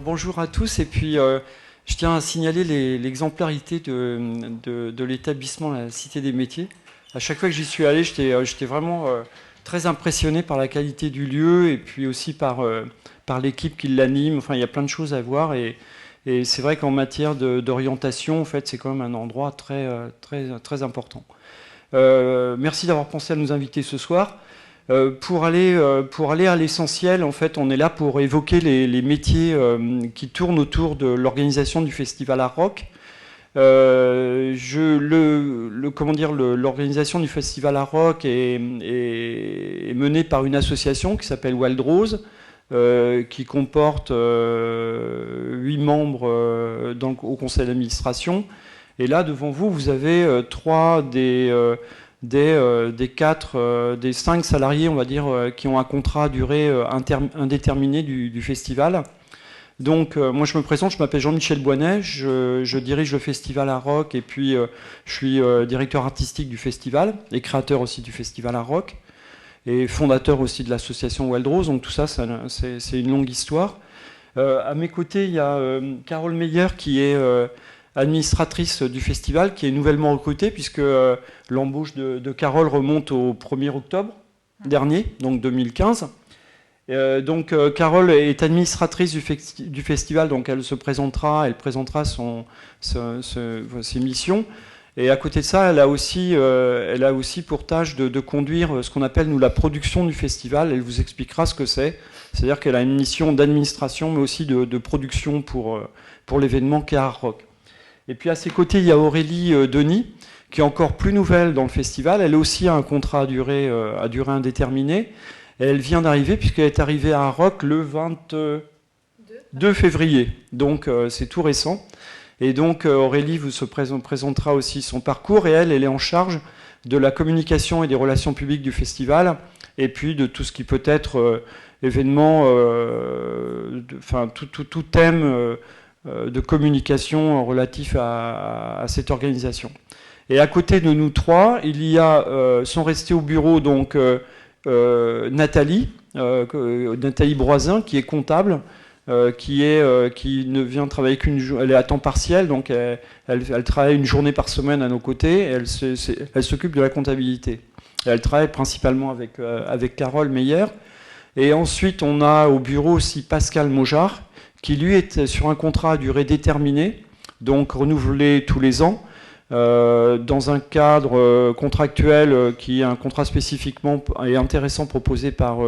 Bonjour à tous, et puis je tiens à signaler l'exemplarité de l'établissement La Cité des Métiers. À chaque fois que j'y suis allé, j'étais vraiment très impressionné par la qualité du lieu et puis aussi par l'équipe qui l'anime. Enfin, il y a plein de choses à voir et c'est vrai qu'en matière d'orientation, en fait, c'est quand même un endroit très important. Merci d'avoir pensé à nous inviter ce soir. Pour aller à l'essentiel, en fait, on est là pour évoquer les métiers qui tournent autour de l'organisation du Festival Art Rock. L'organisation du Festival Art Rock est menée par une association qui s'appelle Wild Rose, qui comporte 8 membres au conseil d'administration. Et là, devant vous, vous avez 3 des 5 salariés, on va dire, qui ont un contrat à durée indéterminée du festival. Donc, moi, je me présente, je m'appelle Jean-Michel Boinet, je dirige le Festival Art Rock et puis je suis directeur artistique du festival et créateur aussi du Festival Art Rock et fondateur aussi de l'association Wild Rose. Donc, tout ça, c'est une longue histoire. À mes côtés, il y a Carole Meyer qui est administratrice du festival, qui est nouvellement recrutée, puisque l'embauche de Carole remonte au 1er octobre dernier, donc 2015. Carole est administratrice du festival, donc elle présentera ses missions. Et à côté de ça, elle a aussi pour tâche de conduire ce qu'on appelle, nous, la production du festival. Elle vous expliquera ce que c'est. C'est-à-dire qu'elle a une mission d'administration, mais aussi de production pour l'événement qu'est Art Rock. Et puis à ses côtés, il y a Aurélie Denis, qui est encore plus nouvelle dans le festival. Elle a aussi un contrat à durée indéterminée. Et elle vient d'arriver, puisqu'elle est arrivée à Art Rock le 22 février. Donc c'est tout récent. Et donc Aurélie vous présentera aussi son parcours. Et elle est en charge de la communication et des relations publiques du festival. Et puis de tout ce qui peut être événement, tout thème de communication relatif à cette organisation. Et à côté de nous 3, il y a, sont restés au bureau donc Nathalie Broisin, qui est comptable, qui ne vient travailler elle est à temps partiel, donc elle travaille une journée par semaine à nos côtés, et elle s'occupe de la comptabilité. Et elle travaille principalement avec Carole Meyer. Et ensuite, on a au bureau aussi Pascal Maujard, qui lui est sur un contrat à durée déterminée, donc renouvelé tous les ans, dans un cadre contractuel qui est un contrat spécifiquement et intéressant proposé par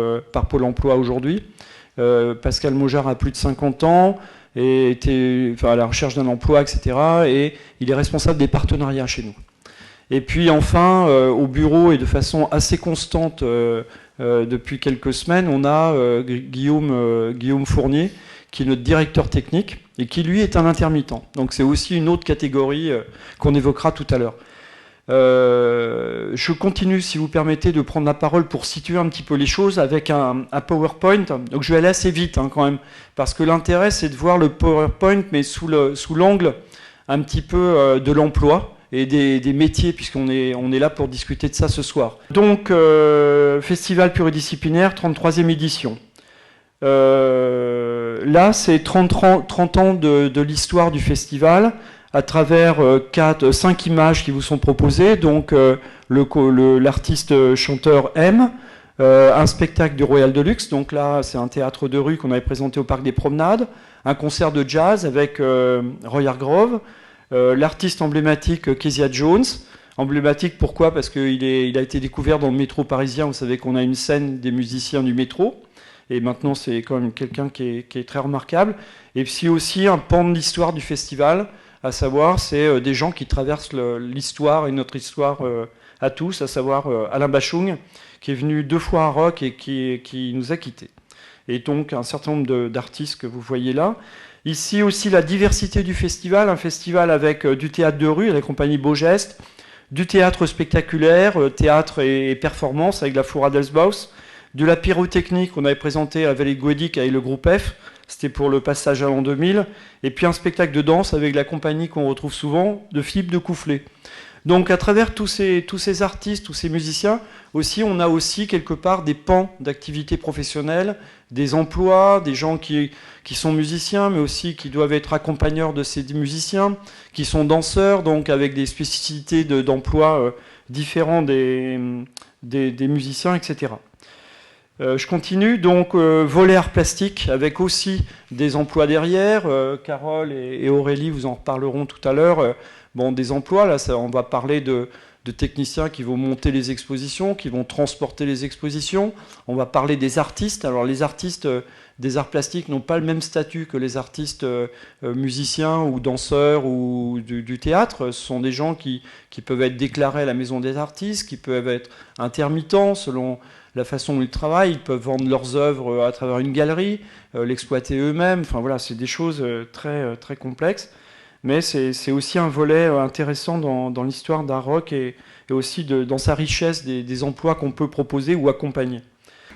Pôle emploi aujourd'hui. Pascal Maujard a plus de 50 ans, et était à la recherche d'un emploi, etc. Et il est responsable des partenariats chez nous. Et puis enfin, au bureau, et de façon assez constante depuis quelques semaines, on a Guillaume Fournier, qui est notre directeur technique, et qui, lui, est un intermittent. Donc c'est aussi une autre catégorie qu'on évoquera tout à l'heure. Je continue, si vous permettez, de prendre la parole pour situer un petit peu les choses avec un PowerPoint. Donc je vais aller assez vite quand même, parce que l'intérêt, c'est de voir le PowerPoint, mais sous l'angle un petit peu de l'emploi et des métiers, puisqu'on est là pour discuter de ça ce soir. Donc, Festival pluridisciplinaire, 33e édition. Là, c'est 30 ans de l'histoire du festival, à travers 5 images qui vous sont proposées. Donc, l'artiste chanteur M, un spectacle du Royal Deluxe. Donc là, c'est un théâtre de rue qu'on avait présenté au Parc des Promenades. Un concert de jazz avec Roy Hargrove. L'artiste emblématique Kezia Jones. Emblématique, pourquoi? Parce qu'il a été découvert dans le métro parisien. Vous savez qu'on a une scène des musiciens du métro. Et maintenant, c'est quand même quelqu'un qui est très remarquable. Et puis aussi un pan de l'histoire du festival, à savoir, c'est des gens qui traversent l'histoire et notre histoire à tous, à savoir Alain Bachung, qui est venu 2 fois à Rock et qui nous a quittés. Et donc, un certain nombre d'artistes que vous voyez là. Ici aussi, la diversité du festival, un festival avec du théâtre de rue, la compagnie Beau Geste, du théâtre spectaculaire, théâtre et performance avec la Flora d'Elsbaus, de la pyrotechnique qu'on avait présenté à Vallée Gouedic avec le groupe F, c'était pour le passage à l'an 2000, et puis un spectacle de danse avec la compagnie qu'on retrouve souvent, de Philippe de Coufflet. Donc à travers tous ces artistes, tous ces musiciens, aussi, on a aussi quelque part des pans d'activité professionnelle, des emplois, des gens qui sont musiciens, mais aussi qui doivent être accompagneurs de ces musiciens, qui sont danseurs, donc avec des spécificités d'emploi différents des musiciens, etc. Je continue, donc volet art plastique, avec aussi des emplois derrière. Carole et Aurélie vous en reparleront tout à l'heure. Bon, des emplois, là, on va parler de techniciens qui vont monter les expositions, qui vont transporter les expositions. On va parler des artistes. Alors les artistes des arts plastiques n'ont pas le même statut que les artistes musiciens ou danseurs ou du théâtre. Ce sont des gens qui peuvent être déclarés à la maison des artistes, qui peuvent être intermittents selon la façon où ils travaillent. Ils peuvent vendre leurs œuvres à travers une galerie, l'exploiter eux-mêmes. Enfin voilà, c'est des choses très, très complexes. Mais c'est aussi un volet intéressant dans l'histoire d'art rock et aussi dans sa richesse des emplois qu'on peut proposer ou accompagner.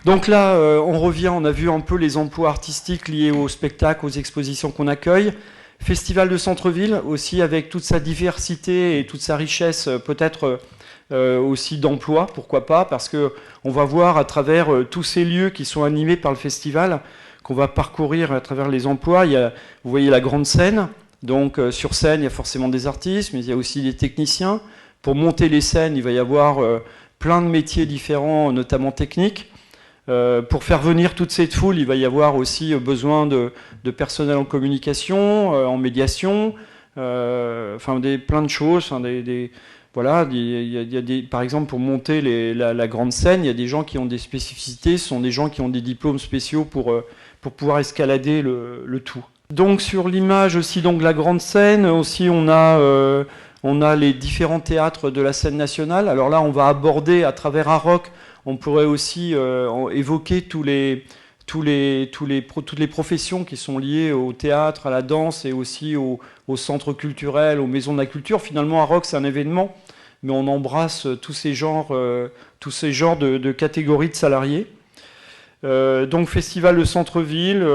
Donc là, on revient, on a vu un peu les emplois artistiques liés aux spectacles, aux expositions qu'on accueille. Festival de centre-ville, aussi avec toute sa diversité et toute sa richesse, peut-être aussi d'emplois, pourquoi pas, parce qu'on va voir à travers tous ces lieux qui sont animés par le festival, qu'on va parcourir à travers les emplois. Vous voyez la grande scène. Donc sur scène, il y a forcément des artistes, mais il y a aussi des techniciens. Pour monter les scènes, il va y avoir plein de métiers différents, notamment techniques. Pour faire venir toute cette foule, il va y avoir aussi besoin de personnel en communication, en médiation, enfin plein de choses. Voilà, il y a par exemple, pour monter la grande scène, il y a des gens qui ont des spécificités, ce sont des gens qui ont des diplômes spéciaux pour pouvoir escalader le tout. Donc sur l'image aussi, donc la grande scène, aussi on a les différents théâtres de la scène nationale. Alors là, on va aborder à travers un rock, on pourrait aussi évoquer toutes les professions qui sont liées au théâtre, à la danse et aussi aux centres culturels, aux maisons de la culture. Finalement, un rock, c'est un événement, mais on embrasse tous ces genres de catégories de salariés. Donc festival de centre-ville.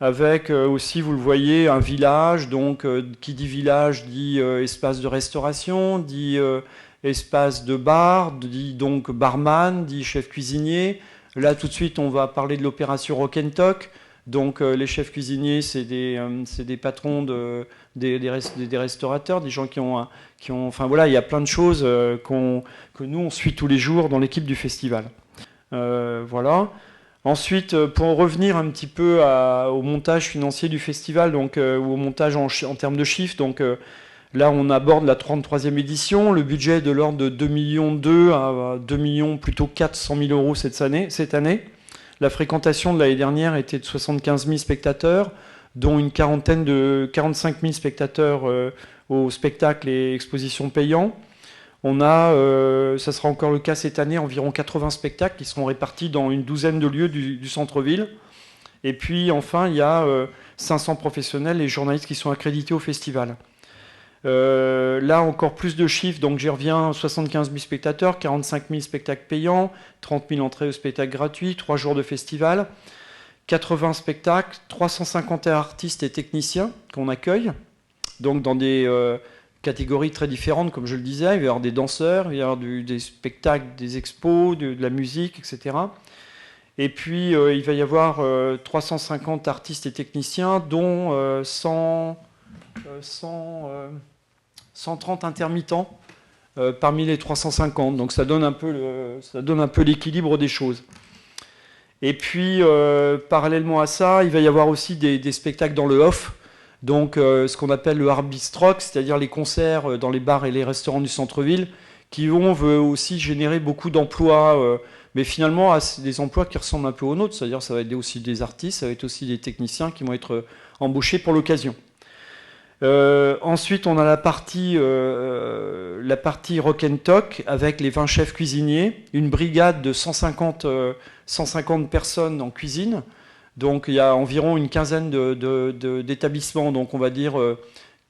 Avec aussi, vous le voyez, un village. Donc, qui dit village dit espace de restauration, dit espace de bar, dit donc barman, dit chef cuisinier. Là, tout de suite, on va parler de l'opération Rock and Talk. Donc, les chefs cuisiniers, c'est des patrons des restaurateurs, des gens qui ont... Enfin, voilà, il y a plein de choses que nous, on suit tous les jours dans l'équipe du festival. Voilà. Ensuite, pour revenir un petit peu au montage financier du festival, donc, ou au montage en termes de chiffres, donc, là on aborde la 33e édition, le budget est de l'ordre de 2,2 millions à 2 millions, plutôt 400 000 euros cette année. La fréquentation de l'année dernière était de 75 000 spectateurs, dont une quarantaine de 45 000 spectateurs aux spectacles et expositions payants. On a, ça sera encore le cas cette année, environ 80 spectacles qui seront répartis dans une douzaine de lieux du centre-ville. Et puis enfin, il y a 500 professionnels et journalistes qui sont accrédités au festival. Là, encore plus de chiffres, donc j'y reviens, 75 000 spectateurs, 45 000 spectacles payants, 30 000 entrées au spectacle gratuit, 3 jours de festival, 80 spectacles, 350 artistes et techniciens qu'on accueille, donc dans des... catégories très différentes, comme je le disais. Il va y avoir des danseurs, il va y avoir des spectacles, des expos, de la musique, etc. Et puis, il va y avoir 350 artistes et techniciens, dont 130 intermittents parmi les 350. Donc, ça donne un peu l'équilibre des choses. Et puis, parallèlement à ça, il va y avoir aussi des spectacles dans le off. Donc ce qu'on appelle le art bistrock, c'est-à-dire les concerts dans les bars et les restaurants du centre-ville, qui vont aussi générer beaucoup d'emplois, mais finalement des emplois qui ressemblent un peu aux nôtres, c'est-à-dire ça va être aussi des artistes, ça va être aussi des techniciens qui vont être embauchés pour l'occasion. Ensuite, on a la partie rock and talk avec les 20 chefs cuisiniers, une brigade de 150 personnes en cuisine. Donc il y a environ une quinzaine d'établissements. Donc on va dire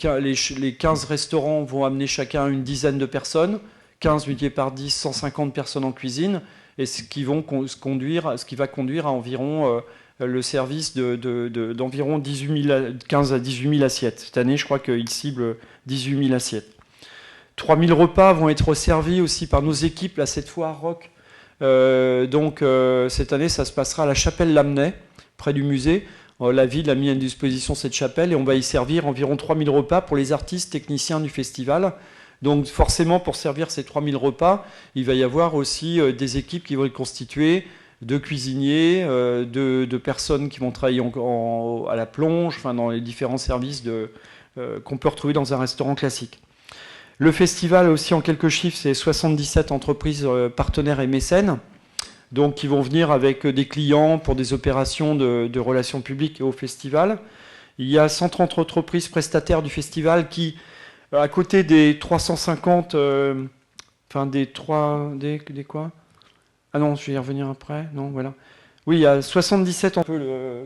les 15 restaurants vont amener chacun une dizaine de personnes. 15 multiplié par 10, 150 personnes en cuisine. Et ce qui va conduire à environ le service d'environ 15 à 18 000 assiettes. Cette année, je crois qu'ils ciblent 18 000 assiettes. 3000 repas vont être servis aussi par nos équipes, là, cette fois à Roc. Cette année, ça se passera à la chapelle Lamennais, près du musée. La ville a mis à disposition cette chapelle et on va y servir environ 3000 repas pour les artistes techniciens du festival. Donc forcément, pour servir ces 3000 repas, il va y avoir aussi des équipes qui vont être constituées de cuisiniers, de personnes qui vont travailler à la plonge, enfin, dans les différents services qu'on peut retrouver dans un restaurant classique. Le festival aussi, en quelques chiffres, c'est 77 entreprises partenaires et mécènes, donc qui vont venir avec des clients pour des opérations de relations publiques au festival. Il y a 130 entreprises prestataires du festival qui, à côté des 350, des quoi? Ah non, je vais y revenir après. Non, voilà. Oui, il y a 77,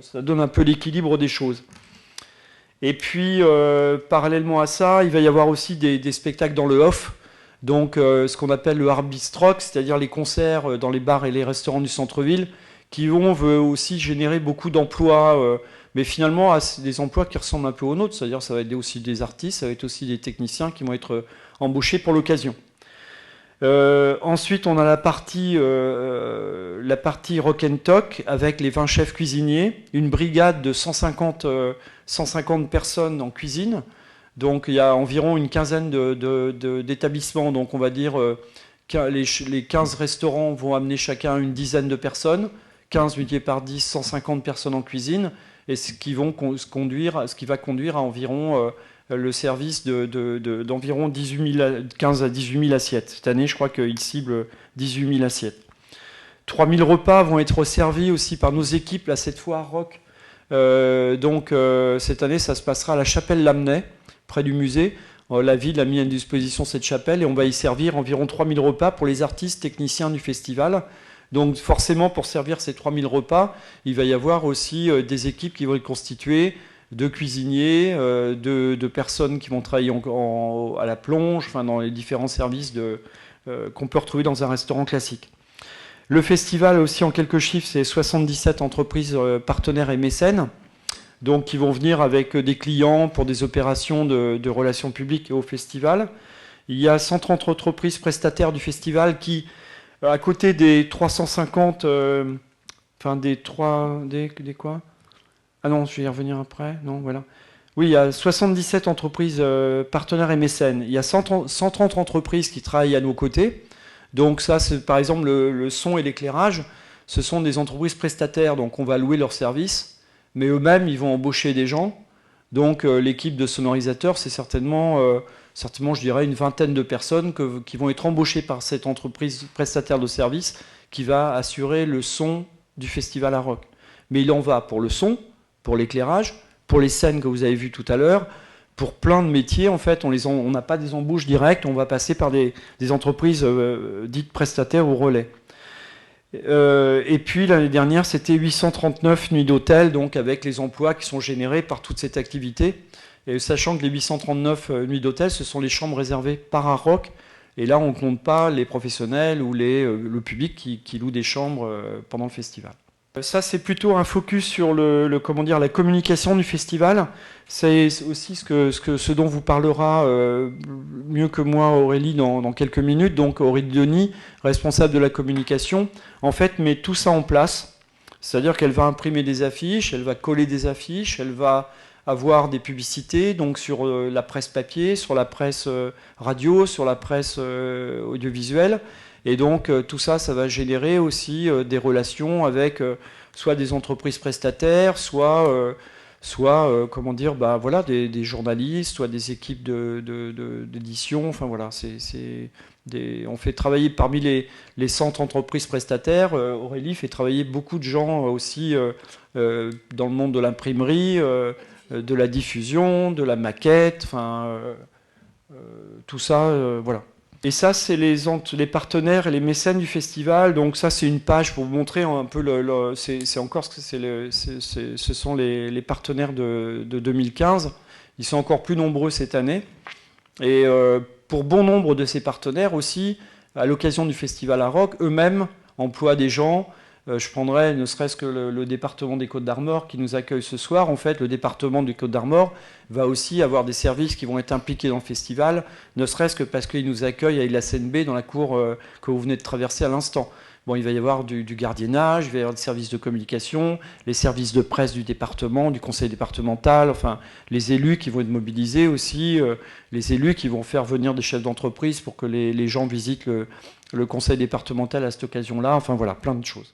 ça donne un peu l'équilibre des choses. Et puis, parallèlement à ça, il va y avoir aussi des spectacles dans le off, donc ce qu'on appelle le hard bistrock, c'est-à-dire les concerts dans les bars et les restaurants du centre-ville, qui vont aussi générer beaucoup d'emplois, mais finalement des emplois qui ressemblent un peu aux nôtres, c'est-à-dire ça va être aussi des artistes, ça va être aussi des techniciens qui vont être embauchés pour l'occasion. Ensuite, on a la partie rock and talk avec les 20 chefs cuisiniers, une brigade de 150 personnes en cuisine. Donc il y a environ une quinzaine d'établissements. Donc on va dire les 15 restaurants vont amener chacun une dizaine de personnes. 15 multiplié par 10, 150 personnes en cuisine. Et ce qui va conduire à environ le service d'environ 15 à 18 000 assiettes. Cette année, je crois qu'il cible 18 000 assiettes. 3000 repas vont être servis aussi par nos équipes, là, cette fois à Roc. Cette année, ça se passera à la chapelle Lamennais, près du musée. La ville a mis à disposition cette chapelle et on va y servir environ 3000 repas pour les artistes techniciens du festival. Donc forcément, pour servir ces 3000 repas, il va y avoir aussi des équipes qui vont être constituées de cuisiniers, de personnes qui vont travailler à la plonge, enfin, dans les différents services qu'on peut retrouver dans un restaurant classique. Le festival aussi, en quelques chiffres, c'est 77 entreprises partenaires et mécènes, donc qui vont venir avec des clients pour des opérations de relations publiques au festival. Il y a 130 entreprises prestataires du festival qui, à côté des 350, des quoi? Ah non, je vais y revenir après. Non, voilà. Oui, il y a 77 entreprises partenaires et mécènes. Il y a 130 entreprises qui travaillent à nos côtés. Donc ça, c'est par exemple le son et l'éclairage. Ce sont des entreprises prestataires, donc on va louer leurs services. Mais eux-mêmes, ils vont embaucher des gens. Donc l'équipe de sonorisateurs, c'est certainement, je dirais, une vingtaine de personnes qui vont être embauchées par cette entreprise prestataire de services qui va assurer le son du festival à Roc. Mais il en va pour le son, pour l'éclairage, pour les scènes que vous avez vues tout à l'heure, pour plein de métiers. En fait, on n'a pas des embauches directes, on va passer par des entreprises dites prestataires ou relais. Et puis l'année dernière, c'était 839 nuits d'hôtel, donc avec les emplois qui sont générés par toute cette activité. Et sachant que les 839 nuits d'hôtel, ce sont les chambres réservées par un Roc. Et là, on ne compte pas les professionnels ou le public qui loue des chambres pendant le festival. Ça, c'est plutôt un focus sur la communication du festival. C'est aussi ce dont vous parlera mieux que moi Aurélie dans quelques minutes. Donc Aurélie Denis, responsable de la communication, en fait met tout ça en place. C'est-à-dire qu'elle va imprimer des affiches, elle va coller des affiches, elle va avoir des publicités donc sur la presse papier, sur la presse radio, sur la presse audiovisuelle. Et donc tout ça, ça va générer aussi des relations avec soit des entreprises prestataires, soit des journalistes, soit des équipes d'édition. Enfin voilà, on fait travailler parmi les centres entreprises prestataires. Aurélie fait travailler beaucoup de gens aussi dans le monde de l'imprimerie, de la diffusion, de la maquette. Enfin tout ça, voilà. Et ça, c'est les partenaires et les mécènes du festival. Donc ça, c'est une page pour vous montrer un peu ce sont les partenaires de 2015. Ils sont encore plus nombreux cette année. Et pour bon nombre de ces partenaires aussi, à l'occasion du festival à Roc, eux-mêmes emploient des gens Je prendrais ne serait-ce que le département des Côtes-d'Armor qui nous accueille ce soir. En fait, le département des Côtes-d'Armor va aussi avoir des services qui vont être impliqués dans le festival, ne serait-ce que parce qu'il nous accueille à la Seine-B dans la cour que vous venez de traverser à l'instant. Bon, il va y avoir du gardiennage, il va y avoir des services de communication, les services de presse du département, du conseil départemental, enfin, les élus qui vont être mobilisés aussi, les élus qui vont faire venir des chefs d'entreprise pour que les gens visitent le conseil départemental à cette occasion-là. Enfin, voilà, plein de choses.